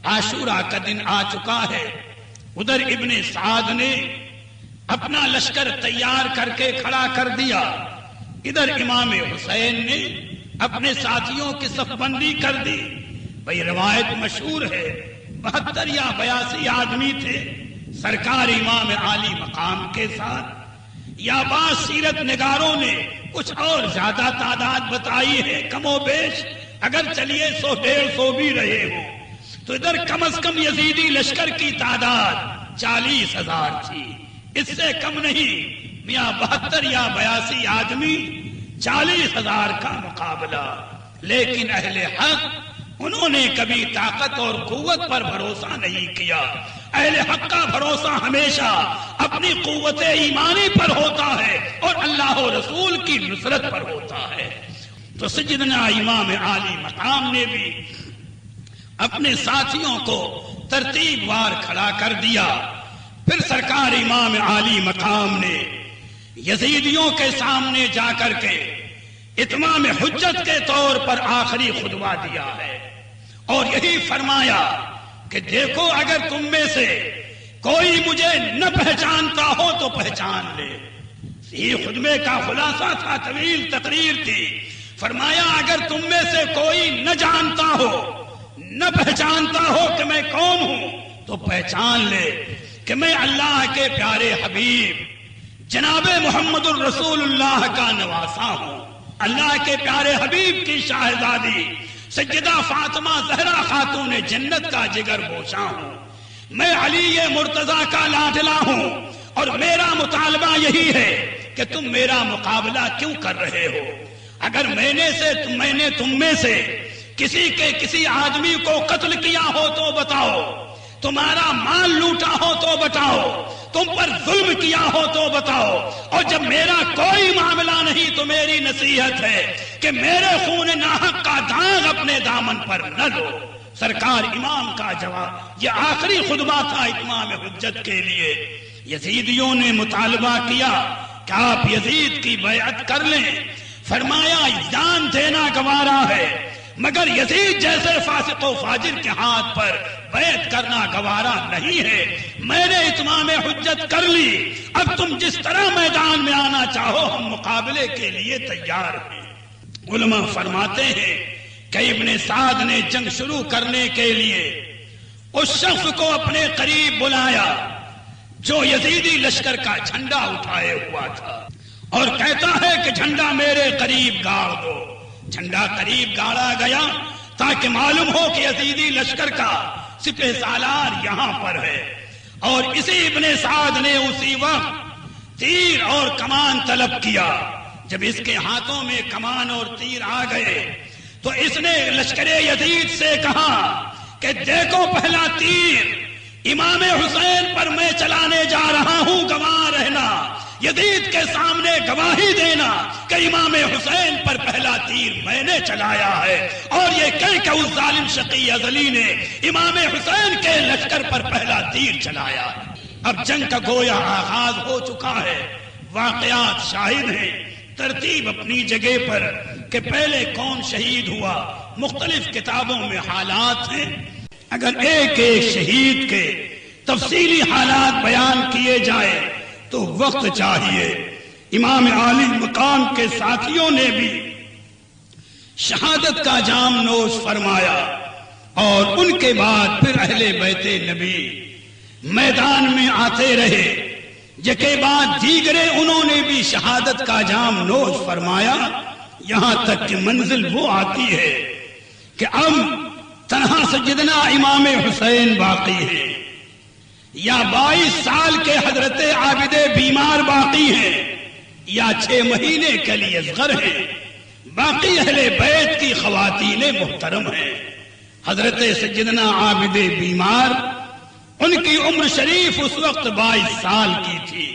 عاشورہ کا دن آ چکا ہے۔ ادھر ابن سعد نے اپنا لشکر تیار کر کے کھڑا کر دیا، ادھر امام حسین نے اپنے ساتھیوں کی صف بندی کر دی۔ بھئی روایت مشہور ہے 72 یا 82 آدمی تھے سرکار امام عالی مقام کے ساتھ، یا بعض سیرت نگاروں نے کچھ اور زیادہ تعداد بتائی ہے، کم و بیش اگر چلیے 100-150 بھی رہے ہو، تو ادھر کم از کم یزیدی لشکر کی تعداد 40,000 تھی، اس سے کم نہیں۔ میاں 72 یا 82 آدمی 40,000 کا مقابلہ۔ لیکن اہل حق انہوں نے کبھی طاقت اور قوت پر بھروسہ نہیں کیا۔ اہل حق کا بھروسہ ہمیشہ اپنی قوت ایمانی پر ہوتا ہے اور اللہ و رسول کی نصرت پر ہوتا ہے۔ تو سیدنا امام عالی مقام نے بھی اپنے ساتھیوں کو ترتیب وار کھڑا کر دیا۔ پھر سرکار امام عالی مقام نے یزیدیوں کے سامنے جا کر کے اتمام حجت کے طور پر آخری خطبہ دیا ہے اور یہی فرمایا کہ دیکھو اگر تم میں سے کوئی مجھے نہ پہچانتا ہو تو پہچان لے۔ یہ خطبے کا خلاصہ تھا، طویل تقریر تھی۔ فرمایا اگر تم میں سے کوئی نہ جانتا ہو، نہ پہچانتا ہو کہ میں کون ہوں تو پہچان لے کہ میں اللہ کے پیارے حبیب جناب محمد الرسول اللہ کا نواسا ہوں، اللہ کے پیارے حبیب کی شاہزادی سیدہ فاطمہ زہرا خاتون جنت کا جگر گوشہ ہوں، میں علی مرتضیٰ کا لاڈلا ہوں، اور میرا مطالبہ یہی ہے کہ تم میرا مقابلہ کیوں کر رہے ہو؟ اگر میں نے تم میں سے کسی آدمی کو قتل کیا ہو تو بتاؤ، تمہارا مال لوٹا ہو تو بتاؤ، تم پر ظلم کیا ہو تو بتاؤ، اور جب میرا کوئی معاملہ نہیں تو میری نصیحت ہے کہ میرے خون ناحق کا داغ اپنے دامن پر نہ لو۔ سرکار امام کا جواب یہ آخری خطبہ تھا اتمام حجت کے لیے۔ یزیدیوں نے مطالبہ کیا کہ آپ یزید کی بیعت کر لیں۔ فرمایا جان دینا گوارا ہے مگر یزید جیسے فاسق و فاجر کے ہاتھ پر بیعت کرنا گوارا نہیں ہے۔ میں نے اتمام حجت کر لی، اب تم جس طرح میدان میں آنا چاہو ہم مقابلے کے لیے تیار ہیں۔ علماء فرماتے ہیں کہ ابن سعد نے جنگ شروع کرنے کے لیے اس شخص کو اپنے قریب بلایا جو یزیدی لشکر کا جھنڈا اٹھائے ہوا تھا، اور کہتا ہے کہ جھنڈا میرے قریب گاڑ دو۔ جھنڈا قریب گاڑا گیا تاکہ معلوم ہو کہ یزیدی لشکر کا سپہ سالار یہاں پر ہے، اور اسی ابن سعد نے اسی وقت تیر اور کمان طلب کیا۔ جب اس کے ہاتھوں میں کمان اور تیر آ گئے تو اس نے لشکر یزید سے کہا کہ دیکھو پہلا تیر امام حسین پر میں چلانے جا رہا ہوں، گواہ رہنا، یزید کے سامنے گواہی دینا کہ امام حسین پر پہلا تیر میں نے چلایا ہے، اور یہ کہہ کہ اس ظالم شقی ازلی نے امام حسین کے لشکر پر پہلا تیر چلایا۔ اب جنگ کا گویا آغاز ہو چکا ہے، واقعات شاہد ہیں، ترتیب اپنی جگہ پر کہ پہلے کون شہید ہوا مختلف کتابوں میں حالات ہیں۔ اگر ایک ایک شہید کے تفصیلی حالات بیان کیے جائے تو وقت چاہیے۔ امام عالی مقام کے ساتھیوں نے بھی شہادت کا جام نوش فرمایا، اور ان کے بعد پھر اہل بیت نبی میدان میں آتے رہے، جکے بعد دیگرے انہوں نے بھی شہادت کا جام نوش فرمایا، یہاں تک کہ منزل وہ آتی ہے کہ اب تنہا سیدنا امام حسین باقی ہے، یا 22 سال کے حضرت عابد بیمار باقی ہیں، یا 6 مہینے کے لیے اصغر ہیں، باقی اہل بیت کی خواتین محترم ہیں۔ حضرت سیدنا عابد بیمار ان کی عمر شریف اس وقت 22 سال کی تھی۔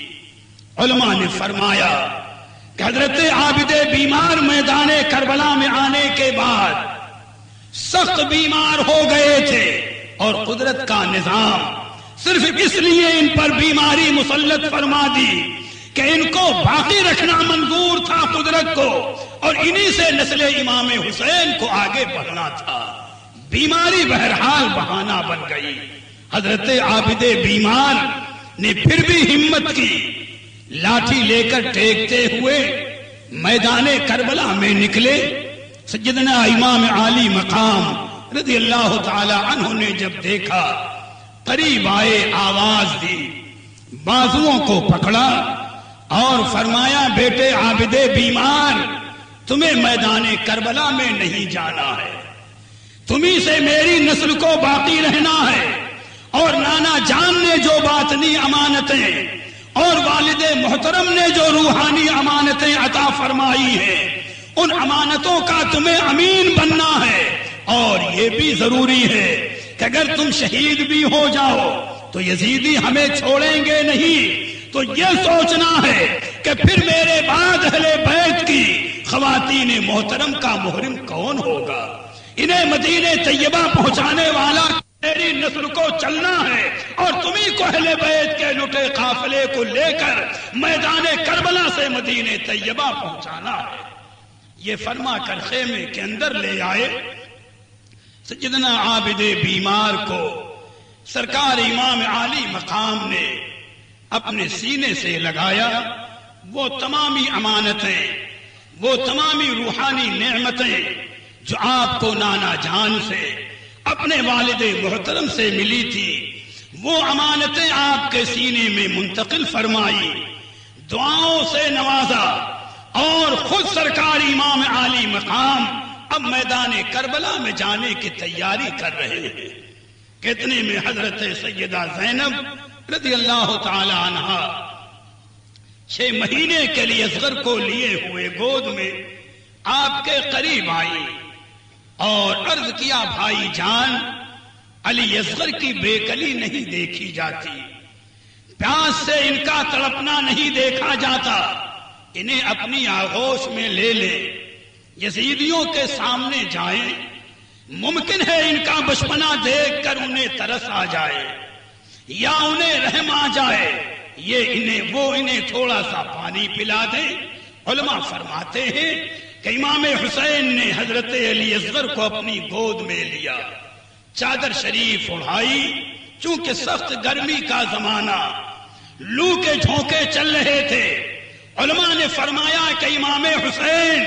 علماء نے فرمایا کہ حضرت عابد بیمار میدان کربلا میں آنے کے بعد سخت بیمار ہو گئے تھے، اور قدرت کا نظام صرف اس لیے ان پر بیماری مسلط فرما دی کہ ان کو باقی رکھنا منظور تھا قدرت کو، اور انہی سے نسل امام حسین کو آگے بڑھنا تھا۔ بیماری بہرحال بہانہ بن گئی. حضرت عابد بیمار نے پھر بھی ہمت کی، لاٹھی لے کر ٹیکتے ہوئے میدان کربلا میں نکلے. سیدنا امام عالی مقام رضی اللہ تعالی عنہ نے جب دیکھا، قریب آئے، آواز دی، بازوؤں کو پکڑا اور فرمایا بیٹے عابد بیمار، تمہیں میدان کربلا میں نہیں جانا ہے، تمہیں سے میری نسل کو باقی رہنا ہے. اور نانا جان نے جو باطنی امانتیں اور والد محترم نے جو روحانی امانتیں عطا فرمائی ہیں، ان امانتوں کا تمہیں امین بننا ہے. اور یہ بھی ضروری ہے کہ اگر تم شہید بھی ہو جاؤ تو یزیدی ہمیں چھوڑیں گے نہیں. تو یہ سوچنا ہے کہ پھر میرے بعد اہل بیت کی خواتین محترم کا محرم کون ہوگا. انہیں مدینہ طیبہ پہنچانے والا میری نسل کو چلنا ہے، اور تمہیں کو اہل بیت کے لٹے قافلے کو لے کر میدان کربلا سے مدینہ طیبہ پہنچانا ہے. یہ فرما کر خیمے کے اندر لے آئے. سیدنا عابد بیمار کو سرکار امام عالی مقام نے اپنے سینے سے لگایا. وہ تمامی امانتیں، وہ تمامی روحانی نعمتیں جو آپ کو نانا جان سے، اپنے والد محترم سے ملی تھی، وہ امانتیں آپ کے سینے میں منتقل فرمائی، دعاؤں سے نوازا، اور خود سرکار امام عالی مقام اب میدان کربلا میں جانے کی تیاری کر رہے ہیں. کتنے میں حضرت سیدہ زینب رضی اللہ تعالی عنہا 6 مہینے کے لیے اصغر کو لیے ہوئے گود میں آپ کے قریب آئی اور عرض کیا، بھائی جان، علی اصغر کی بے کلی نہیں دیکھی جاتی، پیاس سے ان کا تڑپنا نہیں دیکھا جاتا، انہیں اپنی آغوش میں لے لے، یزیدیوں کے سامنے جائیں، ممکن ہے ان کا بچپنا دیکھ کر انہیں ترس آ جائے یا انہیں رحم آ جائے، انہیں تھوڑا سا پانی پلا دیں. علماء فرماتے ہیں کہ امام حسین نے حضرت علی اصغر کو اپنی گود میں لیا، چادر شریف اڑائی. چونکہ سخت گرمی کا زمانہ، لو کے جھونکے چل رہے تھے، علماء نے فرمایا کہ امام حسین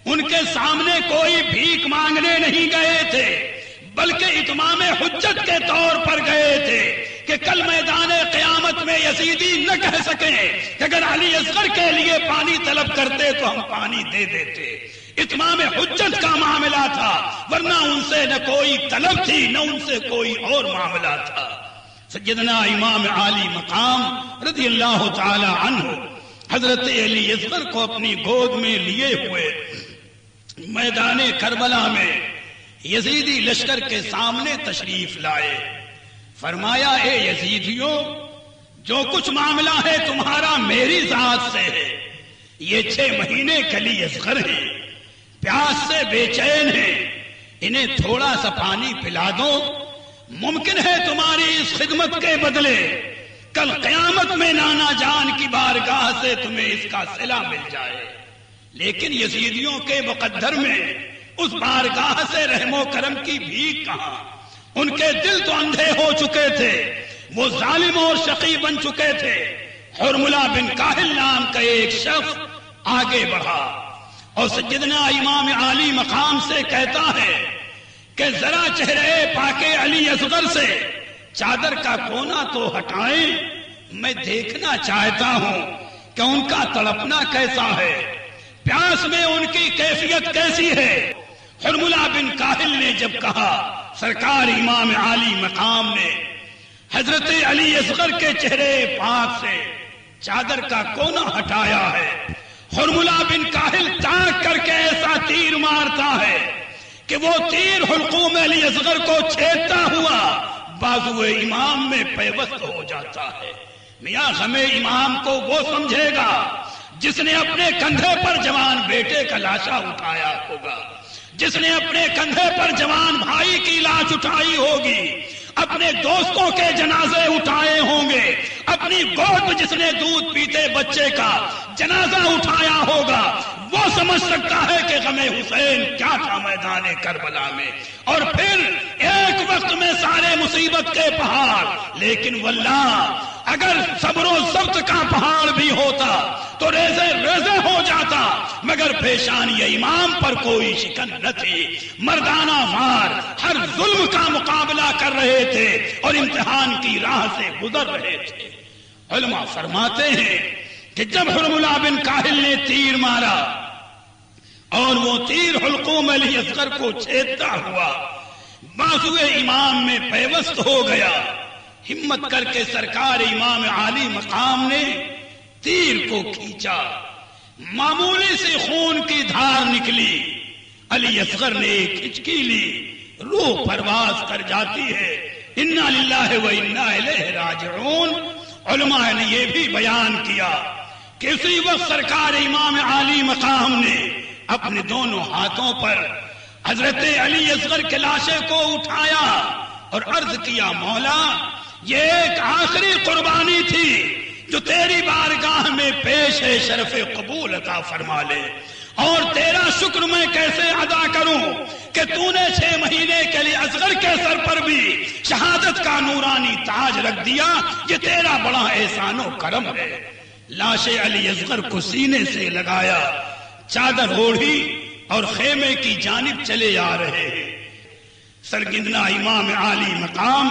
ان کے سامنے کوئی بھیک مانگنے نہیں گئے تھے، بلکہ اتمام حجت کے طور پر گئے تھے کہ کل میدان قیامت میں یزیدی نہ کہہ سکیں کہ اگر علی اصغر کے لیے پانی طلب کرتے تو ہم پانی دے دیتے. اتمام حجت کا معاملہ تھا، ورنہ ان سے نہ کوئی طلب تھی نہ ان سے کوئی اور معاملہ تھا. سیدنا امام عالی مقام رضی اللہ تعالی عنہ حضرت علی اصغر کو اپنی گود میں لیے ہوئے میدان کربلا میں یزیدی لشکر کے سامنے تشریف لائے. فرمایا، اے یزیدیوں، جو کچھ معاملہ ہے تمہارا میری ذات سے ہے. یہ 6 مہینے کلی اصغر ہیں، پیاس سے بے چین ہیں، انہیں تھوڑا سا پانی پلا دو. ممکن ہے تمہاری اس خدمت کے بدلے کل قیامت میں نانا جان کی بارگاہ سے تمہیں اس کا صلہ مل جائے. لیکن یزیدیوں کے مقدر میں اس بارگاہ سے رحم و کرم کی بھیک کہاں؟ ان کے دل تو اندھے ہو چکے تھے، وہ ظالم اور شقی بن چکے تھے. حرملہ بن کاہل نام کا ایک شخص آگے بڑھا اور سیدنا امام عالی مقام سے کہتا ہے کہ ذرا چہرے پاک علی اصغر سے چادر کا کونا تو ہٹائیں، میں دیکھنا چاہتا ہوں کہ ان کا تڑپنا کیسا ہے، پیاس میں ان کی کیفیت کیسی ہے. حرملہ بن کاہل نے جب کہا، سرکار امام عالی مقام نے حضرت علی اصغر کے چہرے پاک سے چادر کا کونا ہٹایا ہے. حرملہ بن کاہل تاک کر کے ایسا تیر مارتا ہے کہ وہ تیر حلقوم علی اصغر کو چھیدتا ہوا بازو امام میں پیوست ہو جاتا ہے. میاں ہمیں امام کو وہ سمجھے گا جس نے اپنے کندھے پر جوان بیٹے کا لاشا اٹھایا ہوگا، جس نے اپنے کندھے پر جوان بھائی کی لاش اٹھائی ہوگی، اپنے دوستوں کے جنازے اٹھائے ہوں گے، اپنی گود میں جس نے دودھ پیتے بچے کا جنازہ اٹھایا ہوگا، وہ سمجھ سکتا ہے کہ غم حسین کیا تھا میدان کربلا میں. اور پھر ایک وقت میں سارے مصیبت کے پہاڑ، لیکن واللہ اگر صبر و ضبط کا پہاڑ بھی ہوتا تو ریزے ریزے ہو جاتا، مگر پیشانی امام پر کوئی شکن نہ تھی. مردانہ وار ہر ظلم کا مقابلہ کر رہے تھے اور امتحان کی راہ سے گزر رہے تھے. علماء فرماتے ہیں کہ جب حرملہ بن کاہل نے تیر مارا اور وہ تیر حلقوم علی اصغر کو چھیدتا ہوا بازو امام میں پیوست ہو گیا، ہمت کر کے سرکار امام عالی مقام نے تیر کو کھینچا، معمولی سی خون کی دھار نکلی. علی اصغر نے ایک ہچکی لی، روح پرواز کر جاتی ہے. انا للہ و انا الیہ راجعون. علماء نے یہ بھی بیان کیا کہ اسی وقت سرکار امام عالی مقام نے اپنے دونوں ہاتھوں پر حضرت علی اصغر کے لاشے کو اٹھایا اور عرض کیا، مولا یہ ایک آخری قربانی تھی جو تیری بارگاہ میں پیش ہے، شرف قبول عطا فرما لے. اور تیرا شکر میں کیسے ادا کروں کہ تو نے 6 مہینے کے لیے اصغر کے سر پر بھی شہادت کا نورانی تاج رکھ دیا، یہ تیرا بڑا احسان و کرم ہے. لاش علی اصغر کو سینے سے لگایا، چادر اوڑھی اور خیمے کی جانب چلے آ رہے ہیں. سرگندنا امام عالی مقام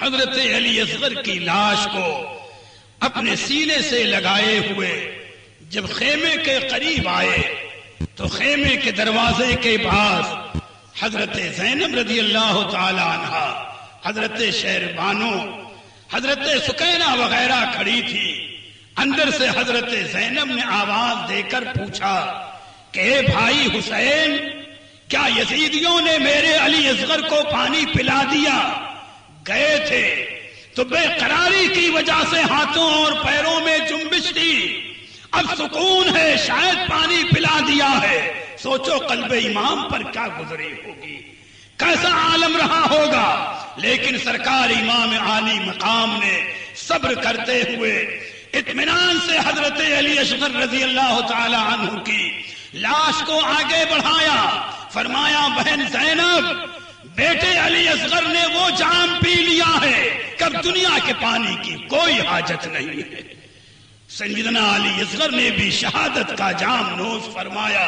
حضرت علی اصغر کی لاش کو اپنے سینے سے لگائے ہوئے جب خیمے کے قریب آئے تو خیمے کے دروازے کے پاس حضرت زینب رضی اللہ تعالی عنہا، حضرت شہربانو، حضرت سکینہ وغیرہ کھڑی تھی. اندر سے حضرت زینب نے آواز دے کر پوچھا کہ اے بھائی حسین، کیا یزیدیوں نے میرے علی اصغر کو پانی پلا دیا؟ گئے تھے تو بے قراری کی وجہ سے ہاتھوں اور پیروں میں جنبش تھی، اب سکون ہے، شاید پانی پلا دیا ہے. سوچو قلب امام پر کیا گزری ہوگی، کیسا عالم رہا ہوگا. لیکن سرکار امام عالی مقام نے صبر کرتے ہوئے اطمینان سے حضرت علی اصغر رضی اللہ تعالی عنہ کی لاش کو آگے بڑھایا. فرمایا، بہن زینب، بیٹے علی اصغر نے وہ جام پی لیا ہے کہ اب دنیا کے پانی کی کوئی حاجت نہیں ہے. سیدنا علی اصغر نے بھی شہادت کا جام نوش فرمایا.